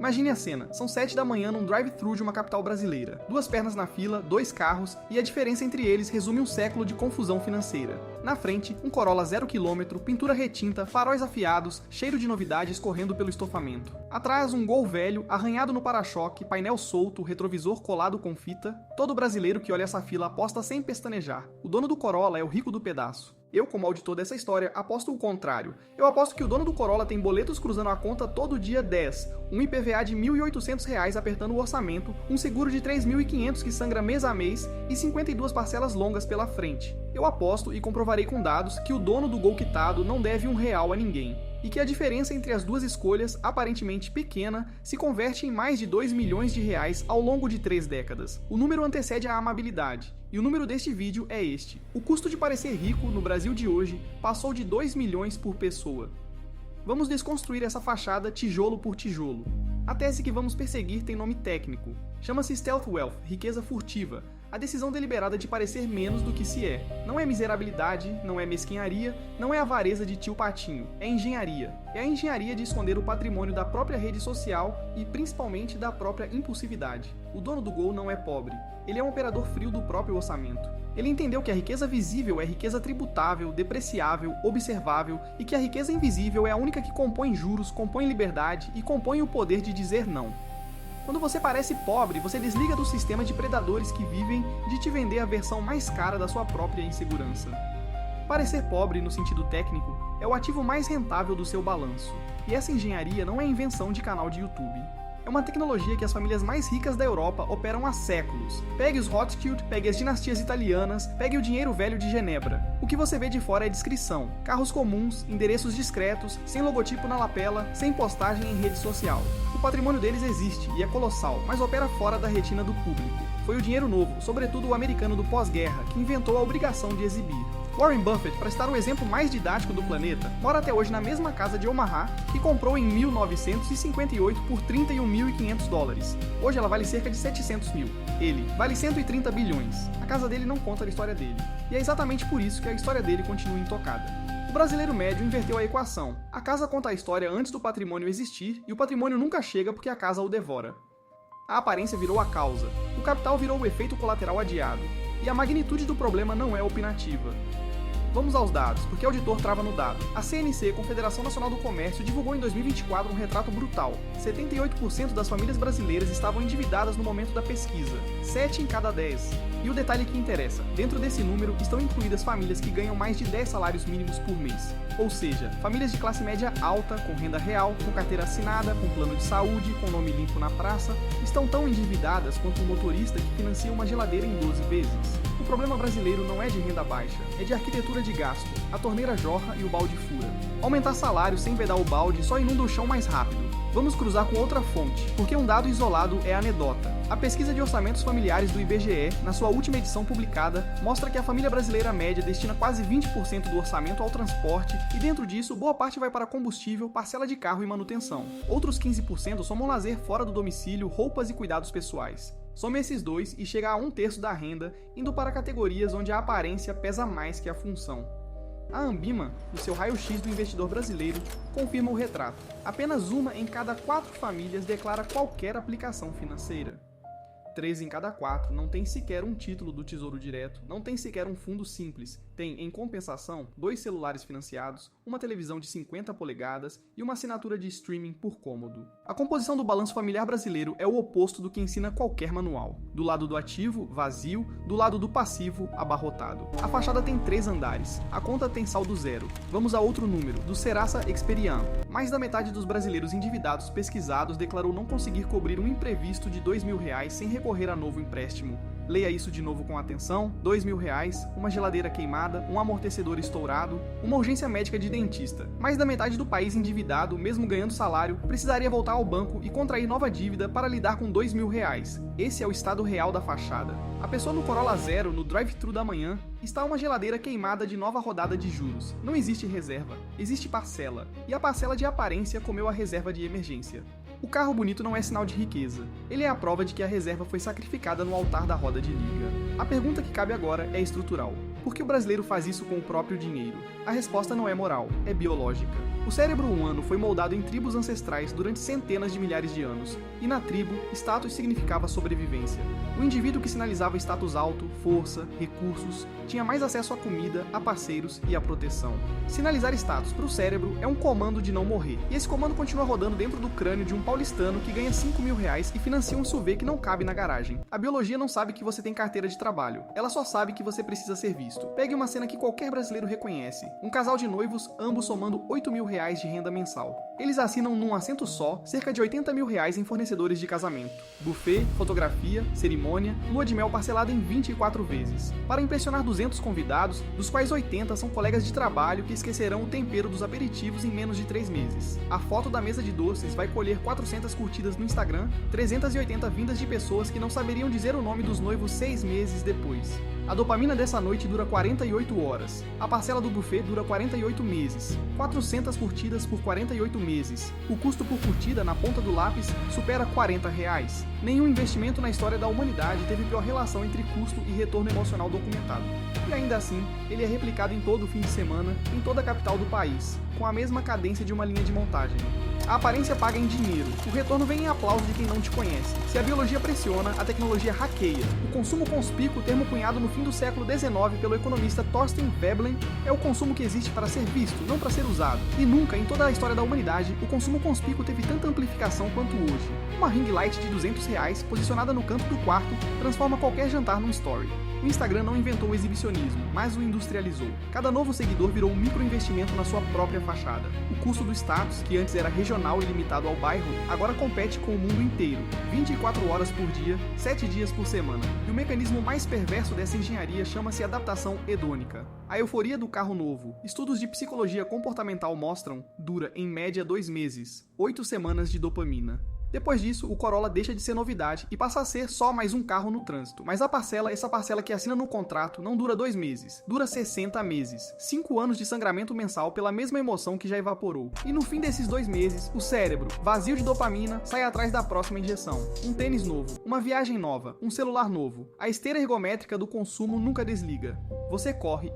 Imagine a cena, são 7 da manhã num drive-thru de uma capital brasileira. 2 pernas na fila, 2 carros, e a diferença entre eles resume um século de confusão financeira. Na frente, um Corolla 0 km, pintura retinta, faróis afiados, cheiro de novidades correndo pelo estofamento. Atrás, um Gol velho, arranhado no para-choque, painel solto, retrovisor colado com fita. Todo brasileiro que olha essa fila aposta sem pestanejar. O dono do Corolla é o rico do pedaço. Eu, como auditor dessa história, aposto o contrário. Eu aposto que o dono do Corolla tem boletos cruzando a conta todo dia 10, um IPVA de R$ 1.800 apertando o orçamento, um seguro de R$ 3.500 que sangra mês a mês e 52 parcelas longas pela frente. Eu aposto e comprovarei com dados que o dono do Gol quitado não deve R$1 a ninguém. E que a diferença entre as duas escolhas, aparentemente pequena, se converte em mais de R$2 milhões ao longo de 3 décadas. O número antecede a amabilidade. E o número deste vídeo é este. O custo de parecer rico no Brasil de hoje passou de 2 milhões por pessoa. Vamos desconstruir essa fachada tijolo por tijolo. A tese que vamos perseguir tem nome técnico. Chama-se Stealth Wealth, riqueza furtiva. A decisão deliberada de parecer menos do que se é. Não é miserabilidade, não é mesquinharia, não é avareza de tio Patinho, é engenharia. É a engenharia de esconder o patrimônio da própria rede social e, principalmente, da própria impulsividade. O dono do Gol não é pobre, ele é um operador frio do próprio orçamento. Ele entendeu que a riqueza visível é riqueza tributável, depreciável, observável e que a riqueza invisível é a única que compõe juros, compõe liberdade e compõe o poder de dizer não. Quando você parece pobre, você desliga do sistema de predadores que vivem de te vender a versão mais cara da sua própria insegurança. Parecer pobre, no sentido técnico, é o ativo mais rentável do seu balanço. E essa engenharia não é invenção de canal de YouTube. É uma tecnologia que as famílias mais ricas da Europa operam há séculos. Pegue os Rothschild, pegue as dinastias italianas, pegue o dinheiro velho de Genebra. O que você vê de fora é descrição. Carros comuns, endereços discretos, sem logotipo na lapela, sem postagem em rede social. O patrimônio deles existe e é colossal, mas opera fora da retina do público. Foi o dinheiro novo, sobretudo o americano do pós-guerra, que inventou a obrigação de exibir. Warren Buffett, para estar o exemplo mais didático do planeta, mora até hoje na mesma casa de Omaha que comprou em 1958 por $31.500. Hoje ela vale cerca de 700 mil. Ele vale 130 bilhões. A casa dele não conta a história dele. E é exatamente por isso que a história dele continua intocada. O brasileiro médio inverteu a equação. A casa conta a história antes do patrimônio existir e o patrimônio nunca chega porque a casa o devora. A aparência virou a causa. O capital virou o efeito colateral adiado. E a magnitude do problema não é opinativa. Vamos aos dados, porque o auditor trava no dado. A CNC, Confederação Nacional do Comércio, divulgou em 2024 um retrato brutal. 78% das famílias brasileiras estavam endividadas no momento da pesquisa. 7 em cada 10. E o detalhe que interessa, dentro desse número estão incluídas famílias que ganham mais de 10 salários mínimos por mês. Ou seja, famílias de classe média alta, com renda real, com carteira assinada, com plano de saúde, com nome limpo na praça, estão tão endividadas quanto um motorista que financia uma geladeira em 12 vezes. O problema brasileiro não é de renda baixa, é de arquitetura de gasto. A torneira jorra e o balde fura. Aumentar salário sem vedar o balde só inunda o chão mais rápido. Vamos cruzar com outra fonte, porque um dado isolado é anedota. A pesquisa de orçamentos familiares do IBGE, na sua última edição publicada, mostra que a família brasileira média destina quase 20% do orçamento ao transporte e dentro disso, boa parte vai para combustível, parcela de carro e manutenção. Outros 15% somam lazer fora do domicílio, roupas e cuidados pessoais. Some esses dois e chega a 1/3 da renda, indo para categorias onde a aparência pesa mais que a função. A Ambima, no seu raio-x do investidor brasileiro, confirma o retrato. Apenas uma em cada 4 famílias declara qualquer aplicação financeira. 3 em cada 4 não tem sequer um título do Tesouro Direto, não tem sequer um fundo simples, tem, em compensação, 2 celulares financiados, uma televisão de 50 polegadas e uma assinatura de streaming por cômodo. A composição do balanço familiar brasileiro é o oposto do que ensina qualquer manual. Do lado do ativo, vazio, do lado do passivo, abarrotado. A fachada tem 3 andares, a conta tem saldo zero. Vamos a outro número, do Serasa Experian. Mais da metade dos brasileiros endividados pesquisados declarou não conseguir cobrir um imprevisto de R$2.000 sem recorrer a novo empréstimo. Leia isso de novo com atenção: R$2.000, uma geladeira queimada, um amortecedor estourado, uma urgência médica de dentista. Mais da metade do país endividado, mesmo ganhando salário, precisaria voltar ao banco e contrair nova dívida para lidar com R$2.000. Esse é o estado real da fachada. A pessoa no Corolla Zero, no drive-thru da manhã, está uma geladeira queimada de nova rodada de juros. Não existe reserva, existe parcela. E a parcela de aparência comeu a reserva de emergência. O carro bonito não é sinal de riqueza. Ele é a prova de que a reserva foi sacrificada no altar da roda de liga. A pergunta que cabe agora é estrutural. Por que o brasileiro faz isso com o próprio dinheiro? A resposta não é moral, é biológica. O cérebro humano foi moldado em tribos ancestrais durante centenas de milhares de anos, e na tribo, status significava sobrevivência. O indivíduo que sinalizava status alto, força, recursos, tinha mais acesso à comida, a parceiros e à proteção. Sinalizar status para o cérebro é um comando de não morrer, e esse comando continua rodando dentro do crânio de um paulistano que ganha R$5.000 e financia um SUV que não cabe na garagem. A biologia não sabe que você tem carteira de trabalho, ela só sabe que você precisa ser visto. Pegue uma cena que qualquer brasileiro reconhece: um casal de noivos, ambos somando R$8.000 de renda mensal. Eles assinam num assento só cerca de R$80.000 em fornecedores de casamento. Buffet, fotografia, cerimônia, lua de mel parcelada em 24 vezes. Para impressionar 200 convidados, dos quais 80 são colegas de trabalho que esquecerão o tempero dos aperitivos em menos de 3 meses. A foto da mesa de doces vai colher 400 curtidas no Instagram, 380 vindas de pessoas que não saberiam dizer o nome dos noivos 6 meses depois. A dopamina dessa noite dura 48 horas. A parcela do buffet dura 48 meses. 400 curtidas por 48 meses. O custo por curtida, na ponta do lápis, supera R$40. Nenhum investimento na história da humanidade teve pior relação entre custo e retorno emocional documentado. E ainda assim, ele é replicado em todo o fim de semana, em toda a capital do país, com a mesma cadência de uma linha de montagem. A aparência paga em dinheiro, o retorno vem em aplauso de quem não te conhece. Se a biologia pressiona, a tecnologia hackeia. O consumo conspícuo, termo cunhado no fim do século XIX pelo economista Thorstein Veblen, é o consumo que existe para ser visto, não para ser usado. E nunca, em toda a história da humanidade, o consumo conspícuo teve tanta amplificação quanto hoje. Uma ring light de R$200, posicionada no canto do quarto, transforma qualquer jantar num story. O Instagram não inventou o exibicionismo, mas o industrializou. Cada novo seguidor virou um microinvestimento na sua própria fachada. O custo do status, que antes era regional e limitado ao bairro, agora compete com o mundo inteiro, 24 horas por dia, 7 dias por semana. E o mecanismo mais perverso dessa engenharia chama-se adaptação hedônica. A euforia do carro novo, estudos de psicologia comportamental mostram, dura em média 2 meses, 8 semanas de dopamina. Depois disso, o Corolla deixa de ser novidade e passa a ser só mais um carro no trânsito. Mas essa parcela que assina no contrato, não dura 2 meses, dura 60 meses. 5 anos de sangramento mensal pela mesma emoção que já evaporou. E no fim desses 2 meses, o cérebro, vazio de dopamina, sai atrás da próxima injeção. Um tênis novo, uma viagem nova, um celular novo. A esteira ergométrica do consumo nunca desliga. Você corre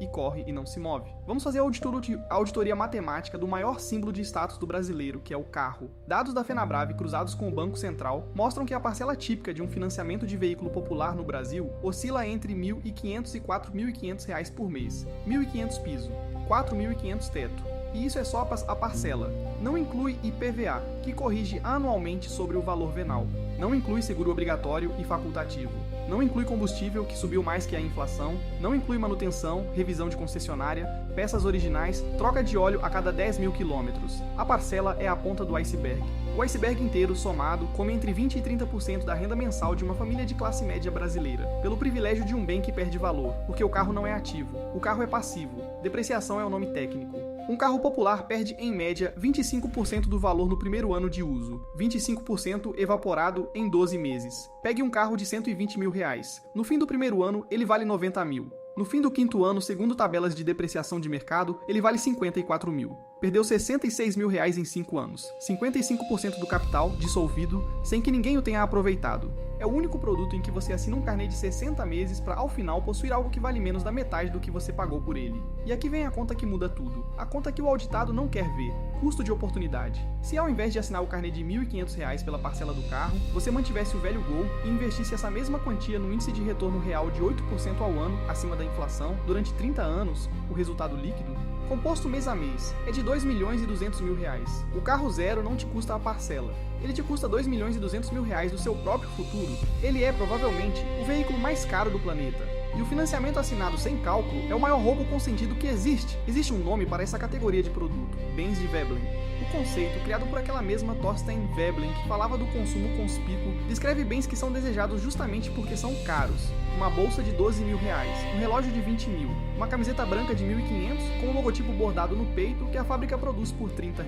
e não se move. Vamos fazer a auditoria matemática do maior símbolo de status do brasileiro, que é o carro. Dados da Fenabrave cruzados com o Banco Central mostram que a parcela típica de um financiamento de veículo popular no Brasil oscila entre R$1.500 e R$4.500 por mês. 1.500 piso, 4.500 teto. E isso é só a parcela. Não inclui IPVA, que corrige anualmente sobre o valor venal. Não inclui seguro obrigatório e facultativo. Não inclui combustível, que subiu mais que a inflação. Não inclui manutenção, revisão de concessionária, peças originais, troca de óleo a cada 10.000 quilômetros. A parcela é a ponta do iceberg. O iceberg inteiro, somado, come entre 20% e 30% da renda mensal de uma família de classe média brasileira, pelo privilégio de um bem que perde valor, porque o carro não é ativo, o carro é passivo. Depreciação é o nome técnico. Um carro popular perde, em média, 25% do valor no primeiro ano de uso, 25% evaporado em 12 meses. Pegue um carro de R$120.000. No fim do primeiro ano, ele vale 90 mil. No fim do quinto ano, segundo tabelas de depreciação de mercado, ele vale 54 mil. Perdeu 66 mil reais em 5 anos. 55% do capital dissolvido, sem que ninguém o tenha aproveitado. É o único produto em que você assina um carnê de 60 meses para, ao final, possuir algo que vale menos da metade do que você pagou por ele. E aqui vem a conta que muda tudo. A conta que o auditado não quer ver. Custo de oportunidade. Se ao invés de assinar o carnê de R$1.500 pela parcela do carro, você mantivesse o velho Gol e investisse essa mesma quantia no índice de retorno real de 8% ao ano, acima da inflação, durante 30 anos, o resultado líquido, composto mês a mês, é de R$2.200.000. O carro zero não te custa a parcela. Ele te custa R$2.200.000 do seu próprio futuro. Ele é, provavelmente, o veículo mais caro do planeta. E o financiamento assinado sem cálculo é o maior roubo consentido que existe. Existe um nome para essa categoria de produto: bens de Veblen. O conceito, criado por aquela mesma Thorstein Veblen, que falava do consumo conspícuo, descreve bens que são desejados justamente porque são caros. Uma bolsa de R$12.000, um relógio de R$20.000, uma camiseta branca de R$1.500 com o logotipo bordado no peito que a fábrica produz por R$30.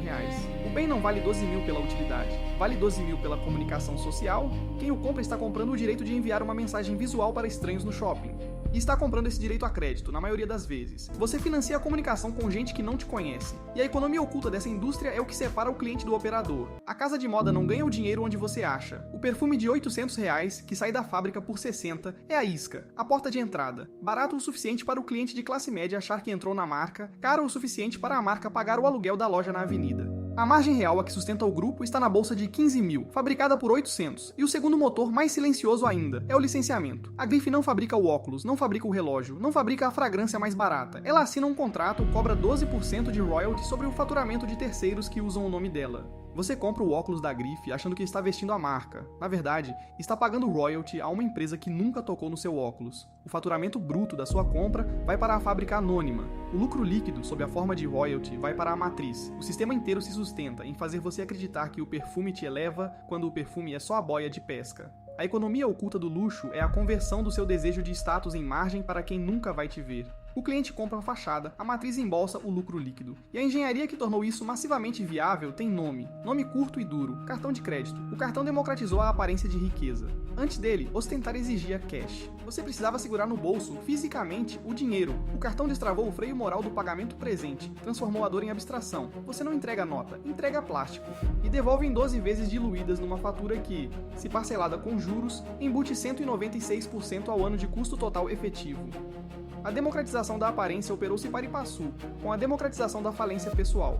O bem não vale 12 mil pela utilidade, vale 12 mil pela comunicação social. Quem o compra está comprando o direito de enviar uma mensagem visual para estranhos no shopping. e está comprando esse direito a crédito, na maioria das vezes. Você financia a comunicação com gente que não te conhece. E a economia oculta dessa indústria é o que separa o cliente do operador. A casa de moda não ganha o dinheiro onde você acha. O perfume de R$800, que sai da fábrica por 60, é a isca, a porta de entrada. Barato o suficiente para o cliente de classe média achar que entrou na marca, caro o suficiente para a marca pagar o aluguel da loja na avenida. A margem real a que sustenta o grupo está na bolsa de 15 mil, fabricada por 800. E o segundo motor, mais silencioso ainda, é o licenciamento. A grife não fabrica o óculos, não fabrica o relógio, não fabrica a fragrância mais barata. Ela assina um contrato, cobra 12% de royalty sobre o faturamento de terceiros que usam o nome dela. Você compra o óculos da grife achando que está vestindo a marca. Na verdade, está pagando royalty a uma empresa que nunca tocou no seu óculos. O faturamento bruto da sua compra vai para a fábrica anônima. O lucro líquido, sob a forma de royalty, vai para a matriz. O sistema inteiro se sustenta em fazer você acreditar que o perfume te eleva quando o perfume é só a boia de pesca. A economia oculta do luxo é a conversão do seu desejo de status em margem para quem nunca vai te ver. O cliente compra a fachada, a matriz embolsa o lucro líquido. E a engenharia que tornou isso massivamente viável tem nome curto e duro, cartão de crédito. O cartão democratizou a aparência de riqueza. Antes dele, ostentar exigia cash. Você precisava segurar no bolso, fisicamente, o dinheiro. O cartão destravou o freio moral do pagamento presente, transformou a dor em abstração. Você não entrega nota, entrega plástico. E devolve em 12 vezes diluídas numa fatura que, se parcelada com juros, embute 196% ao ano de custo total efetivo. A democratização da aparência operou-se para Ipaçu, com a democratização da falência pessoal.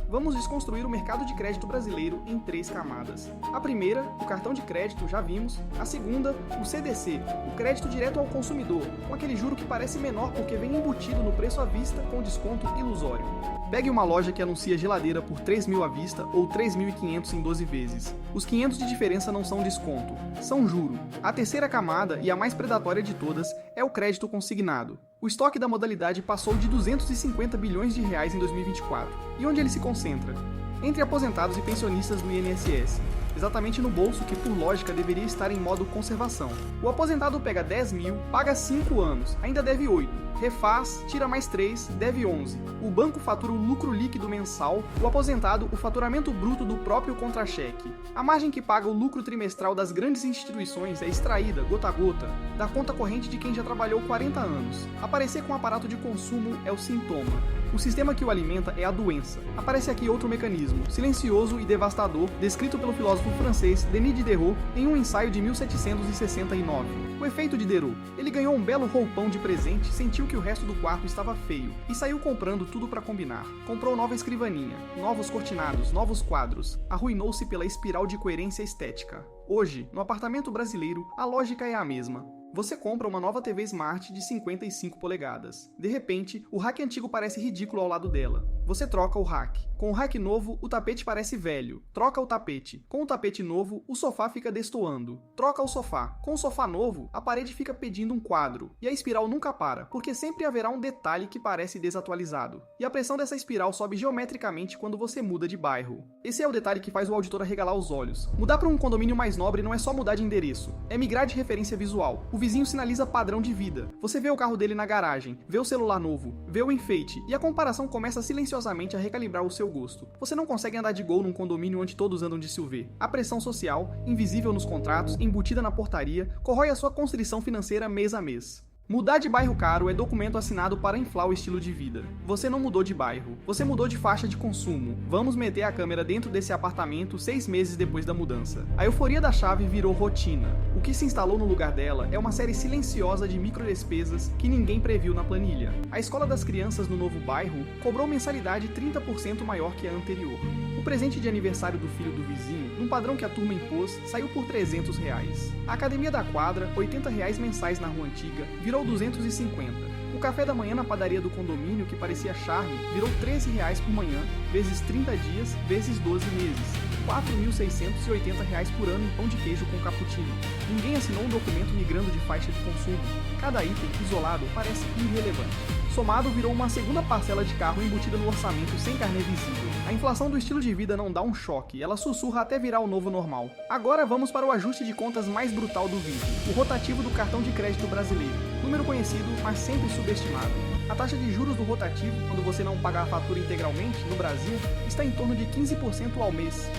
Vamos desconstruir o mercado de crédito brasileiro em 3 camadas. A primeira, o cartão de crédito, já vimos. A segunda, o CDC, o crédito direto ao consumidor, com aquele juro que parece menor porque vem embutido no preço à vista com desconto ilusório. Pegue uma loja que anuncia geladeira por 3 mil à vista ou 3.500 em 12 vezes. Os 500 de diferença não são desconto, são juro. A terceira camada, e a mais predatória de todas, é o crédito consignado. O estoque da modalidade passou de 250 bilhões de reais em 2024. E onde ele se concentra? Entre aposentados e pensionistas do INSS. Exatamente no bolso que, por lógica, deveria estar em modo conservação. O aposentado pega 10 mil, paga 5 anos, ainda deve 8. Refaz, tira mais 3, deve 11. O banco fatura o lucro líquido mensal, o aposentado o faturamento bruto do próprio contra-cheque. A margem que paga o lucro trimestral das grandes instituições é extraída, gota a gota, da conta corrente de quem já trabalhou 40 anos. Aparecer com aparato de consumo é o sintoma. O sistema que o alimenta é a doença. Aparece aqui outro mecanismo, silencioso e devastador, descrito pelo filósofo francês Denis Diderot em um ensaio de 1769. O efeito de Diderot. Ele ganhou um belo roupão de presente, sentiu que o resto do quarto estava feio e saiu comprando tudo para combinar. Comprou nova escrivaninha, novos cortinados, novos quadros. Arruinou-se pela espiral de coerência estética. Hoje, no apartamento brasileiro, a lógica é a mesma. Você compra uma nova TV Smart de 55 polegadas. De repente, o rack antigo parece ridículo ao lado dela. Você troca o rack. Com o rack novo, o tapete parece velho. Troca o tapete. Com o tapete novo, o sofá fica destoando. Troca o sofá. Com o sofá novo, a parede fica pedindo um quadro. E a espiral nunca para, porque sempre haverá um detalhe que parece desatualizado. E a pressão dessa espiral sobe geometricamente quando você muda de bairro. Esse é o detalhe que faz o auditor arregalar os olhos. Mudar para um condomínio mais nobre não é só mudar de endereço. É migrar de referência visual. O vizinho sinaliza padrão de vida. Você vê o carro dele na garagem, vê o celular novo, vê o enfeite, e a comparação começa silenciosamente a recalibrar o seu gosto. Você não consegue andar de Gol num condomínio onde todos andam de SUV. A pressão social, invisível nos contratos, embutida na portaria, corrói a sua constrição financeira mês a mês. Mudar de bairro caro é documento assinado para inflar o estilo de vida. Você não mudou de bairro, você mudou de faixa de consumo. Vamos meter a câmera dentro desse apartamento 6 meses depois da mudança. A euforia da chave virou rotina. O que se instalou no lugar dela é uma série silenciosa de microdespesas que ninguém previu na planilha. A escola das crianças no novo bairro cobrou mensalidade 30% maior que a anterior. O presente de aniversário do filho do vizinho, num padrão que a turma impôs, saiu por R$300. A academia da quadra, R$80 mensais na rua antiga, virou 250. O café da manhã na padaria do condomínio, que parecia charme, virou R$13 por manhã, vezes 30 dias, vezes 12 meses. R$4.680 por ano em pão de queijo com cappuccino. Ninguém assinou um documento migrando de faixa de consumo. Cada item, isolado, parece irrelevante. Somado, virou uma segunda parcela de carro embutida no orçamento sem carnê visível. A inflação do estilo de vida não dá um choque, ela sussurra até virar o novo normal. Agora vamos para o ajuste de contas mais brutal do vídeo, o rotativo do cartão de crédito brasileiro. Número conhecido, mas sempre subestimado. A taxa de juros do rotativo, quando você não paga a fatura integralmente, no Brasil, está em torno de 15% ao mês.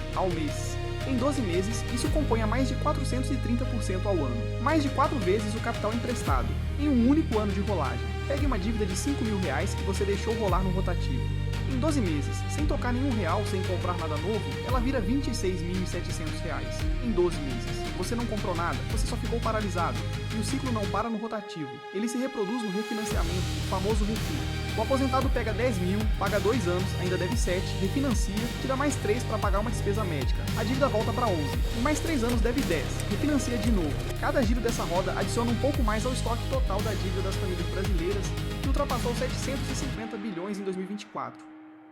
Em 12 meses, isso compõe a mais de 430% ao ano, mais de 4 vezes o capital emprestado, em um único ano de rolagem. Pegue uma dívida de R$5.000 que você deixou rolar no rotativo. Em 12 meses, sem tocar nenhum real, sem comprar nada novo, ela vira R$26.700. Em 12 meses, você não comprou nada, você só ficou paralisado. E o ciclo não para no rotativo, ele se reproduz no refinanciamento, o famoso refin. O aposentado pega 10 mil, paga 2 anos, ainda deve 7, refinancia, tira mais 3 para pagar uma despesa médica. A dívida volta para 11. Em mais 3 anos deve 10, refinancia de novo. Cada giro dessa roda adiciona um pouco mais ao estoque total da dívida das famílias brasileiras, que ultrapassou 750 bilhões em 2024.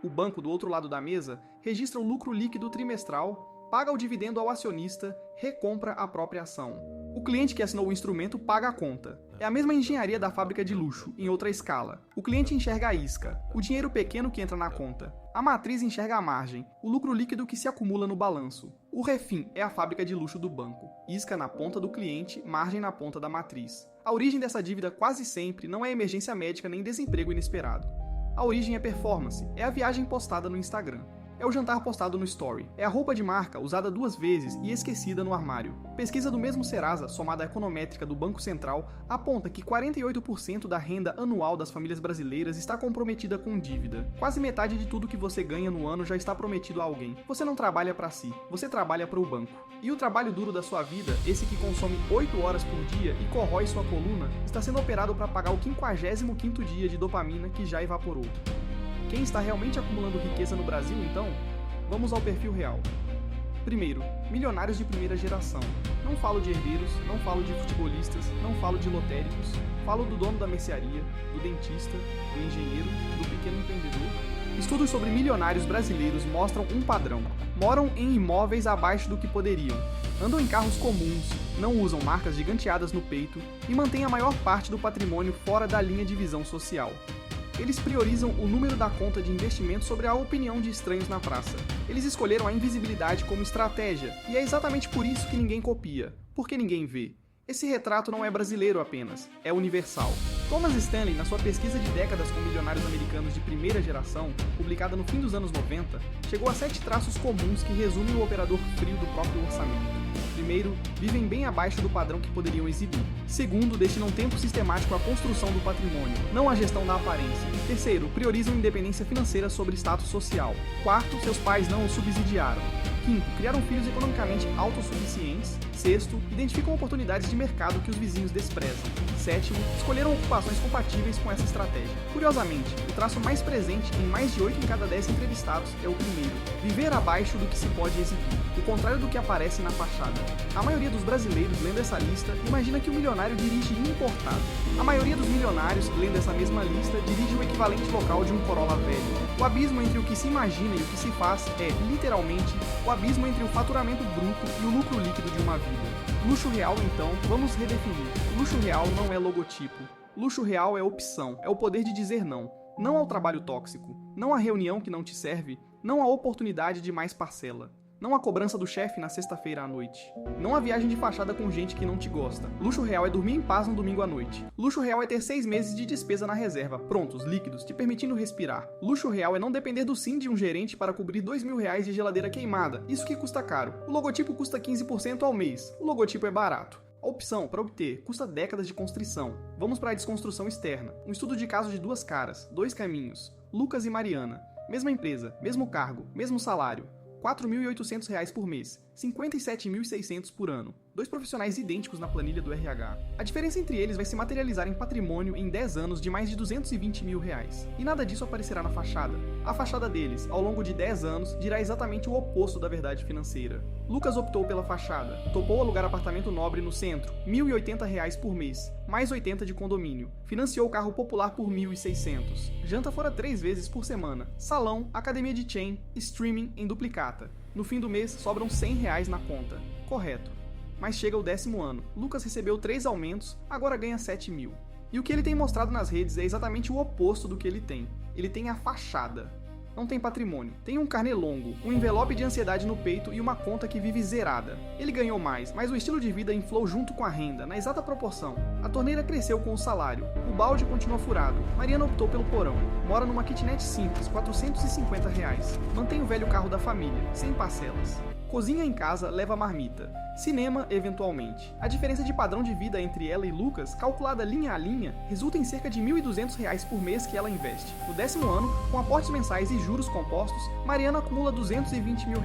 O banco do outro lado da mesa registra o lucro líquido trimestral, paga o dividendo ao acionista, recompra a própria ação. O cliente que assinou o instrumento paga a conta. É a mesma engenharia da fábrica de luxo, em outra escala. O cliente enxerga a isca, o dinheiro pequeno que entra na conta. A matriz enxerga a margem, o lucro líquido que se acumula no balanço. O refin é a fábrica de luxo do banco. Isca na ponta do cliente, margem na ponta da matriz. A origem dessa dívida quase sempre não é emergência médica nem desemprego inesperado. A origem é performance, é a viagem postada no Instagram. É o jantar postado no Story. É a roupa de marca usada 2 vezes e esquecida no armário. Pesquisa do mesmo Serasa, somada à econométrica do Banco Central, aponta que 48% da renda anual das famílias brasileiras está comprometida com dívida. Quase metade de tudo que você ganha no ano já está prometido a alguém. Você não trabalha para si, você trabalha para o banco. E o trabalho duro da sua vida, esse que consome 8 horas por dia e corrói sua coluna, está sendo operado para pagar o 55º dia de dopamina que já evaporou. Quem está realmente acumulando riqueza no Brasil, então? Vamos ao perfil real. Primeiro, milionários de primeira geração. Não falo de herdeiros, não falo de futebolistas, não falo de lotéricos. Falo do dono da mercearia, do dentista, do engenheiro, do pequeno empreendedor. Estudos sobre milionários brasileiros mostram um padrão. Moram em imóveis abaixo do que poderiam. Andam em carros comuns, não usam marcas giganteadas no peito e mantêm a maior parte do patrimônio fora da linha de visão social. Eles priorizam o número da conta de investimento sobre a opinião de estranhos na praça. Eles escolheram a invisibilidade como estratégia, e é exatamente por isso que ninguém copia, porque ninguém vê. Esse retrato não é brasileiro apenas, é universal. Thomas Stanley, na sua pesquisa de décadas com milionários americanos de primeira geração, publicada no fim dos anos 90, chegou a 7 traços comuns que resumem o operador frio do próprio orçamento. Primeiro, vivem bem abaixo do padrão que poderiam exibir. Segundo, destinam tempo sistemático à construção do patrimônio, não à gestão da aparência. Terceiro, priorizam independência financeira sobre status social. Quarto, seus pais não os subsidiaram. Quinto, criaram filhos economicamente autossuficientes. Sexto, identificam oportunidades de mercado que os vizinhos desprezam. Sétimo, escolheram ocupações compatíveis com essa estratégia. Curiosamente, o traço mais presente em mais de 8 em cada 10 entrevistados é o primeiro: viver abaixo do que se pode exigir, o contrário do que aparece na fachada. A maioria dos brasileiros, lendo essa lista, imagina que o milionário dirige importado. A maioria dos milionários, lendo essa mesma lista, dirige o equivalente local de um Corolla velho. O abismo entre o que se imagina e o que se faz é, literalmente, o abismo entre o faturamento bruto e o lucro líquido de uma vida. Luxo real, então, vamos redefinir. Luxo real não é logotipo. Luxo real é opção, é o poder de dizer não. Não ao trabalho tóxico, não à reunião que não te serve, não à oportunidade de mais parcela. Não a cobrança do chefe na sexta-feira à noite. Não a viagem de fachada com gente que não te gosta. Luxo real é dormir em paz no domingo à noite. Luxo real é ter 6 meses de despesa na reserva, prontos, líquidos, te permitindo respirar. Luxo real é não depender do sim de um gerente para cobrir R$2.000 de geladeira queimada. Isso que custa caro. O logotipo custa 15% ao mês. O logotipo é barato. A opção para obter custa décadas de constrição. Vamos para a desconstrução externa. Um estudo de caso de 2 caras, 2 caminhos. Lucas e Mariana. Mesma empresa, mesmo cargo, mesmo salário. R$4.800 por mês, R$57.600 por ano. 2 profissionais idênticos na planilha do RH. A diferença entre eles vai se materializar em patrimônio em 10 anos de mais de R$220 mil. E nada disso aparecerá na fachada. A fachada deles, ao longo de 10 anos, dirá exatamente o oposto da verdade financeira. Lucas optou pela fachada. Topou alugar apartamento nobre no centro, R$1.080 por mês, mais 80 de condomínio. Financiou o carro popular por R$1.600. Janta fora 3 vezes por semana. Salão, academia de chain, streaming em duplicata. No fim do mês, sobram R$100 na conta. Correto. Mas chega o 10º ano. Lucas recebeu 3 aumentos, agora ganha 7 mil. E o que ele tem mostrado nas redes é exatamente o oposto do que ele tem. Ele tem a fachada. Não tem patrimônio. Tem um carnê longo, um envelope de ansiedade no peito e uma conta que vive zerada. Ele ganhou mais, mas o estilo de vida inflou junto com a renda, na exata proporção. A torneira cresceu com o salário. O balde continua furado. Mariana optou pelo porão. Mora numa kitnet simples, R$450. Mantém o velho carro da família, sem parcelas. Cozinha em casa leva marmita. Cinema, eventualmente. A diferença de padrão de vida entre ela e Lucas, calculada linha a linha, resulta em cerca de R$ 1.200 por mês que ela investe. No 10º ano, com aportes mensais e juros compostos, Mariana acumula R$ 220 mil.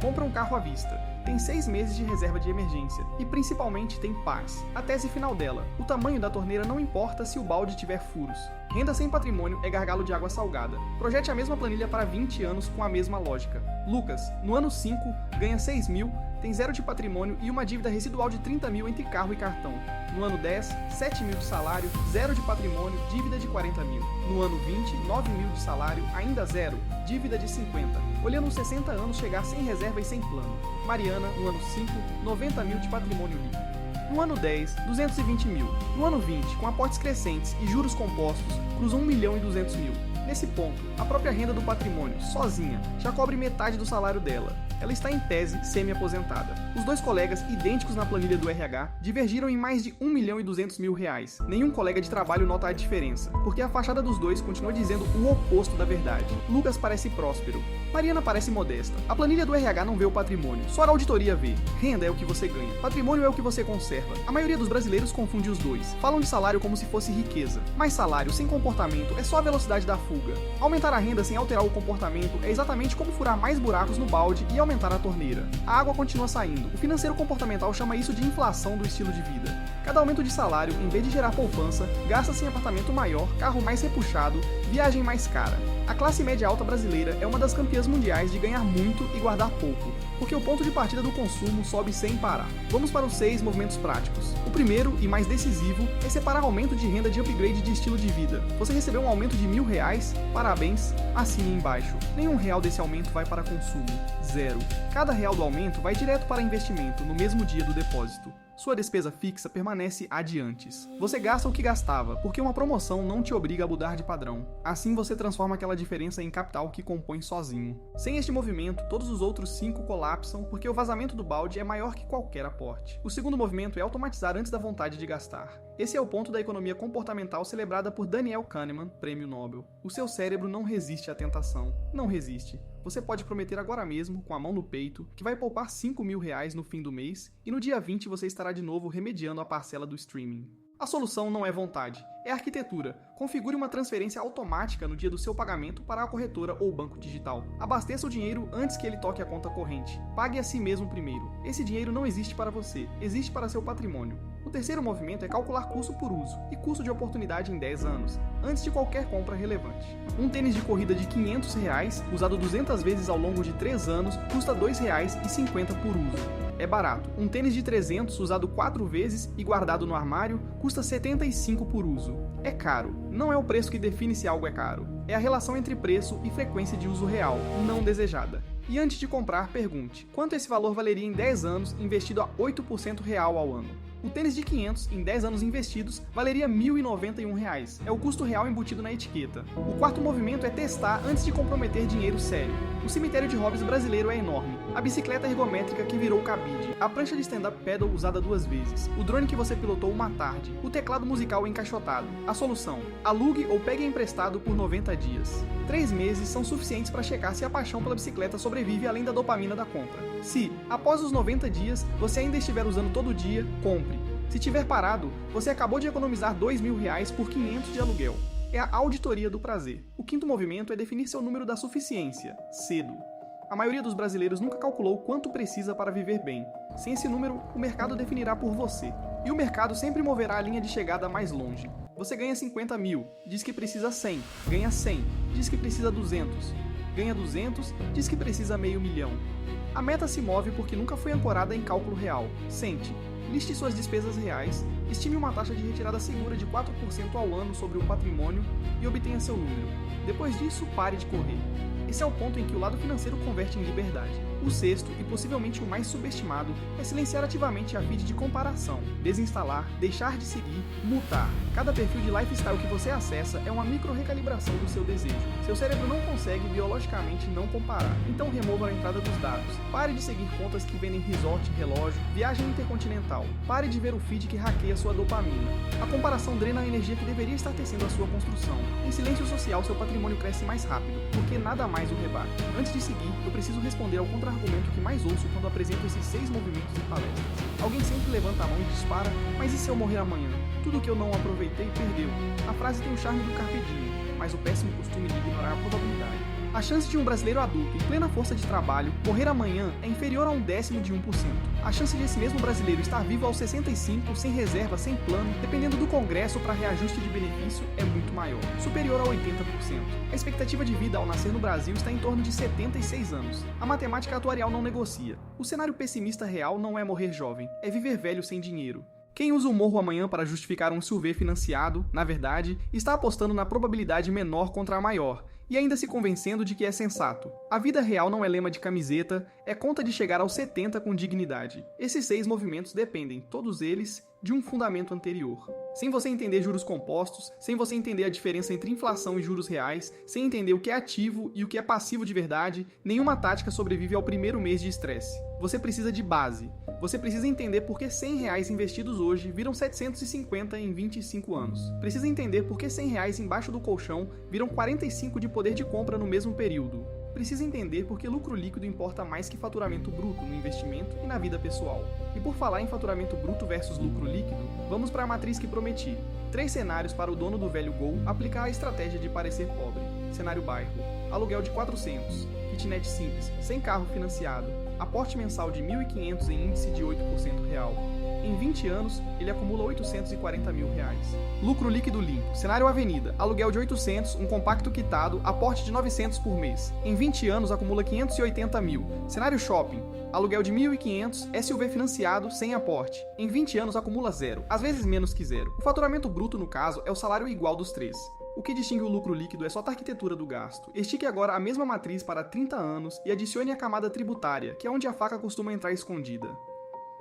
Compra um carro à vista. Tem 6 meses de reserva de emergência. E principalmente tem paz. A tese final dela: o tamanho da torneira não importa se o balde tiver furos. Renda sem patrimônio é gargalo de água salgada. Projete a mesma planilha para 20 anos com a mesma lógica. Lucas, no ano 5, ganha 6 mil, tem 0 de patrimônio e uma dívida residual de 30 mil entre carro e cartão. No ano 10, 7 mil de salário, 0 de patrimônio, dívida de 40 mil. No ano 20, 9 mil de salário, ainda 0, dívida de 50. Olhando os 60 anos chegar sem reserva e sem plano. Mariana, no ano 5, 90 mil de patrimônio líquido. No ano 10, 220 mil. No ano 20, com aportes crescentes e juros compostos, cruza 1 milhão e 200 mil. Nesse ponto, a própria renda do patrimônio, sozinha, já cobre metade do salário dela. Ela está em tese semi-aposentada. Os dois colegas, idênticos na planilha do RH, divergiram em mais de 1 milhão e 200 mil reais. Nenhum colega de trabalho nota a diferença, porque a fachada dos dois continua dizendo o oposto da verdade. Lucas parece próspero. Mariana parece modesta. A planilha do RH não vê o patrimônio, só a auditoria vê. Renda é o que você ganha, patrimônio é o que você conserva. A maioria dos brasileiros confunde os dois. Falam de salário como se fosse riqueza. Mas salário sem comportamento é só a velocidade da fuga. Aumentar a renda sem alterar o comportamento é exatamente como furar mais buracos no balde e aumentar a torneira. A água continua saindo. O financeiro comportamental chama isso de inflação do estilo de vida. Cada aumento de salário, em vez de gerar poupança, gasta-se em apartamento maior, carro mais repuxado, viagem mais cara. A classe média alta brasileira é uma das campeãs mundiais de ganhar muito e guardar pouco, porque o ponto de partida do consumo sobe sem parar. Vamos para os 6 movimentos práticos. O primeiro, e mais decisivo, é separar aumento de renda de upgrade de estilo de vida. Você recebeu um aumento de R$1.000? Parabéns, assine embaixo. Nenhum real desse aumento vai para consumo. 0. Cada real do aumento vai direto para investimento no mesmo dia do depósito. Sua despesa fixa permanece adiantes. Você gasta o que gastava, porque uma promoção não te obriga a mudar de padrão. Assim você transforma aquela diferença em capital que compõe sozinho. Sem este movimento, todos os outros 5 colapsam, porque o vazamento do balde é maior que qualquer aporte. O segundo movimento é automatizar antes da vontade de gastar. Esse é o ponto da economia comportamental celebrada por Daniel Kahneman, Prêmio Nobel. O seu cérebro não resiste à tentação. Não resiste. Você pode prometer agora mesmo, com a mão no peito, que vai poupar R$5.000 no fim do mês, e no dia 20 você estará de novo remediando a parcela do streaming. A solução não é vontade, é arquitetura. Configure uma transferência automática no dia do seu pagamento para a corretora ou banco digital. Abasteça o dinheiro antes que ele toque a conta corrente. Pague a si mesmo primeiro. Esse dinheiro não existe para você, existe para seu patrimônio. O terceiro movimento é calcular custo por uso e custo de oportunidade em 10 anos, antes de qualquer compra relevante. Um tênis de corrida de R$500, usado 200 vezes ao longo de 3 anos, custa R$2,50 por uso. É barato. Um tênis de 300 usado 4 vezes e guardado no armário custa R$75 por uso. É caro. Não é o preço que define se algo é caro. É a relação entre preço e frequência de uso real, não desejada. E antes de comprar, pergunte: quanto esse valor valeria em 10 anos investido a 8% real ao ano? O tênis de 500, em 10 anos investidos, valeria R$1.091. É o custo real embutido na etiqueta. O quarto movimento é testar antes de comprometer dinheiro sério. O cemitério de hobbies brasileiro é enorme. A bicicleta ergométrica que virou cabide. A prancha de stand-up paddle usada 2 vezes. O drone que você pilotou uma tarde. O teclado musical encaixotado. A solução: alugue ou pegue emprestado por 90 dias. 3 meses são suficientes para checar se a paixão pela bicicleta sobrevive além da dopamina da compra. Se, após os 90 dias, você ainda estiver usando todo dia, compre. Se tiver parado, você acabou de economizar R$2.000 por 500 de aluguel. É a auditoria do prazer. O quinto movimento é definir seu número da suficiência, cedo. A maioria dos brasileiros nunca calculou quanto precisa para viver bem. Sem esse número, o mercado definirá por você. E o mercado sempre moverá a linha de chegada mais longe. Você ganha 50 mil, diz que precisa 100. Ganha 100, diz que precisa 200. Ganha 200, diz que precisa meio milhão. A meta se move porque nunca foi ancorada em cálculo real. Sente. Liste suas despesas reais, estime uma taxa de retirada segura de 4% ao ano sobre o patrimônio e obtenha seu número. Depois disso, pare de correr. Esse é o ponto em que o lado financeiro converte em liberdade. O sexto, e possivelmente o mais subestimado, é silenciar ativamente a feed de comparação, desinstalar, deixar de seguir, mutar. Cada perfil de lifestyle que você acessa é uma micro-recalibração do seu desejo. Seu cérebro não consegue biologicamente não comparar, então remova a entrada dos dados. Pare de seguir contas que vendem resort, relógio, viagem intercontinental. Pare de ver o feed que hackeia sua dopamina. A comparação drena a energia que deveria estar tecendo a sua construção. Em silêncio social, seu patrimônio cresce mais rápido, porque nada mais o rebate. Antes de seguir, eu preciso responder ao contraponto argumento que mais ouço quando apresento esses 6 movimentos em palestras. Alguém sempre levanta a mão e dispara: mas e se eu morrer amanhã? Tudo que eu não aproveitei perdeu. A frase tem o charme do carpe diem, mas o péssimo costume de ignorar a probabilidade. A chance de um brasileiro adulto em plena força de trabalho morrer amanhã é inferior a 1/10 de 1%. A chance de esse mesmo brasileiro estar vivo aos 65, sem reserva, sem plano, dependendo do Congresso para reajuste de benefício, é muito maior, superior a 80%. A expectativa de vida ao nascer no Brasil está em torno de 76 anos. A matemática atuarial não negocia. O cenário pessimista real não é morrer jovem, é viver velho sem dinheiro. Quem usa o morro amanhã para justificar um SUV financiado, na verdade, está apostando na probabilidade menor contra a maior, e ainda se convencendo de que é sensato. A vida real não é lema de camiseta, é conta de chegar aos 70 com dignidade. Esses 6 movimentos dependem, todos eles, de um fundamento anterior. Sem você entender juros compostos, sem você entender a diferença entre inflação e juros reais, sem entender o que é ativo e o que é passivo de verdade, nenhuma tática sobrevive ao primeiro mês de estresse. Você precisa de base. Você precisa entender por que R$100 investidos hoje viram 750 em 25 anos. Precisa entender por que R$100 embaixo do colchão viram 45 de poder de compra no mesmo período. Precisa entender por que lucro líquido importa mais que faturamento bruto no investimento e na vida pessoal. E por falar em faturamento bruto versus lucro líquido, vamos para a matriz que prometi. 3 cenários para o dono do velho Gol aplicar a estratégia de parecer pobre. Cenário bairro: aluguel de 400, kitnet simples, sem carro financiado, aporte mensal de 1.500 em índice de 8% real. Em 20 anos, ele acumula R$840 mil. Lucro líquido limpo. Cenário avenida. Aluguel de 800, um compacto quitado, aporte de 900 por mês. Em 20 anos, acumula 580 mil. Cenário shopping. Aluguel de 1.500, SUV financiado, sem aporte. Em 20 anos, acumula 0, às vezes menos que 0. O faturamento bruto, no caso, é o salário igual dos 3. O que distingue o lucro líquido é só a arquitetura do gasto. Estique agora a mesma matriz para 30 anos e adicione a camada tributária, que é onde a faca costuma entrar escondida.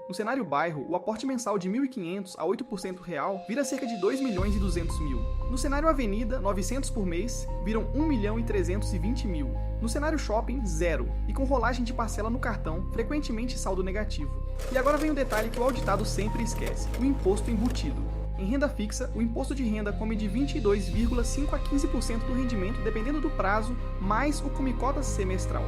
No cenário bairro, o aporte mensal de 1.500 a 8% real vira cerca de 2.200.000. No cenário avenida, 900 por mês, viram 1.320.000. No cenário shopping, 0, e com rolagem de parcela no cartão, frequentemente saldo negativo. E agora vem um detalhe que o auditado sempre esquece: o imposto embutido. Em renda fixa, o imposto de renda come de 22,5% a 15% do rendimento, dependendo do prazo, mais o come-cotas semestral.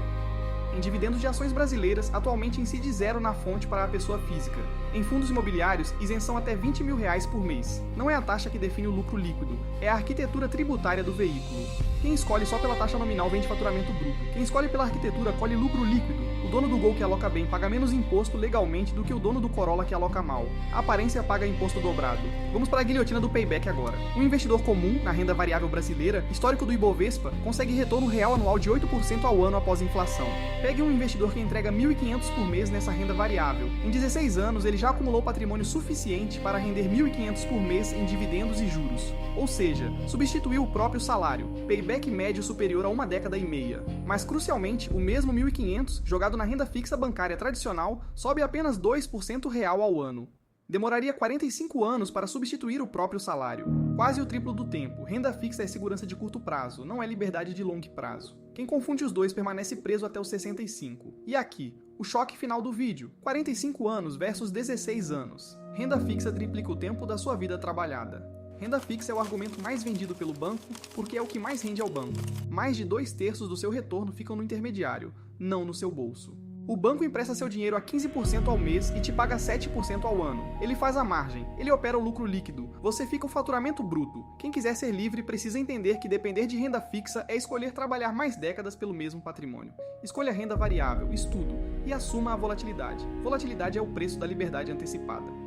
Em dividendos de ações brasileiras, atualmente incide 0 na fonte para a pessoa física. Em fundos imobiliários, isenção até R$20 mil por mês. Não é a taxa que define o lucro líquido, é a arquitetura tributária do veículo. Quem escolhe só pela taxa nominal vende faturamento bruto. Quem escolhe pela arquitetura colhe lucro líquido. O dono do Gol que aloca bem paga menos imposto legalmente do que o dono do Corolla que aloca mal. A aparência paga imposto dobrado. Vamos para a guilhotina do payback agora. Um investidor comum, na renda variável brasileira, histórico do Ibovespa, consegue retorno real anual de 8% ao ano após inflação. Pegue um investidor que entrega 1.500 por mês nessa renda variável. Em 16 anos, ele já acumulou patrimônio suficiente para render 1.500 por mês em dividendos e juros. Ou seja, substituiu o próprio salário. Payback médio superior a 1 década e meia. Mas, crucialmente, o mesmo 1.500, jogado na renda fixa bancária tradicional, sobe apenas 2% real ao ano. Demoraria 45 anos para substituir o próprio salário. Quase o triplo do tempo. Renda fixa é segurança de curto prazo, não é liberdade de longo prazo. Quem confunde os dois permanece preso até os 65. E aqui, o choque final do vídeo: 45 anos versus 16 anos. Renda fixa triplica o tempo da sua vida trabalhada. Renda fixa é o argumento mais vendido pelo banco porque é o que mais rende ao banco. Mais de 2/3 do seu retorno ficam no intermediário, não no seu bolso. O banco empresta seu dinheiro a 15% ao mês e te paga 7% ao ano. Ele faz a margem, ele opera o lucro líquido, você fica o faturamento bruto. Quem quiser ser livre precisa entender que depender de renda fixa é escolher trabalhar mais décadas pelo mesmo patrimônio. Escolha renda variável, estudo e assuma a volatilidade. Volatilidade é o preço da liberdade antecipada.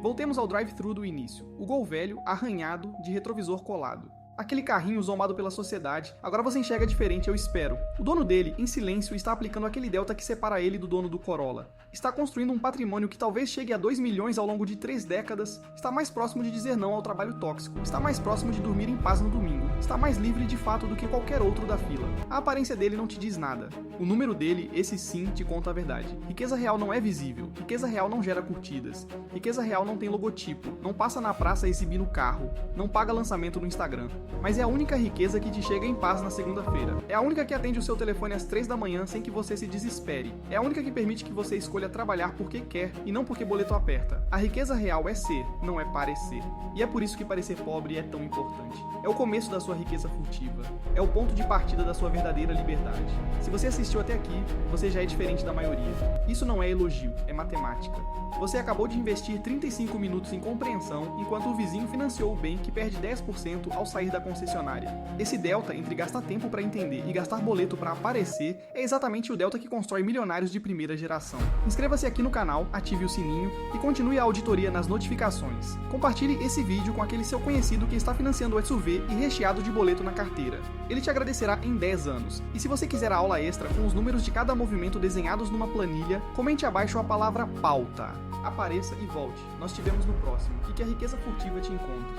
Voltemos ao drive-thru do início. O Gol velho, arranhado, de retrovisor colado. Aquele carrinho zombado pela sociedade, agora você enxerga diferente, eu espero. O dono dele, em silêncio, está aplicando aquele delta que separa ele do dono do Corolla. Está construindo um patrimônio que talvez chegue a 2 milhões ao longo de 3 décadas, está mais próximo de dizer não ao trabalho tóxico, está mais próximo de dormir em paz no domingo, está mais livre de fato do que qualquer outro da fila. A aparência dele não te diz nada. O número dele, esse sim, te conta a verdade. Riqueza real não é visível, riqueza real não gera curtidas, riqueza real não tem logotipo, não passa na praça exibindo carro, não paga lançamento no Instagram. Mas é a única riqueza que te chega em paz na segunda-feira. É a única que atende o seu telefone às 3 da manhã sem que você se desespere. É a única que permite que você escolha trabalhar porque quer e não porque boleto aperta. A riqueza real é ser, não é parecer. E é por isso que parecer pobre é tão importante. É o começo da sua riqueza furtiva. É o ponto de partida da sua verdadeira liberdade. Se você assistiu até aqui, você já é diferente da maioria. Isso não é elogio, é matemática. Você acabou de investir 35 minutos em compreensão, enquanto o vizinho financiou o bem que perde 10% ao sair da concessionária. Esse delta entre gastar tempo para entender e gastar boleto para aparecer é exatamente o delta que constrói milionários de primeira geração. Inscreva-se aqui no canal, ative o sininho e continue a auditoria nas notificações. Compartilhe esse vídeo com aquele seu conhecido que está financiando o SUV e recheado de boleto na carteira. Ele te agradecerá em 10 anos. E se você quiser a aula extra com os números de cada movimento desenhados numa planilha, comente abaixo a palavra pauta. Apareça e volte. Nós te vemos no próximo e que a riqueza furtiva te encontre.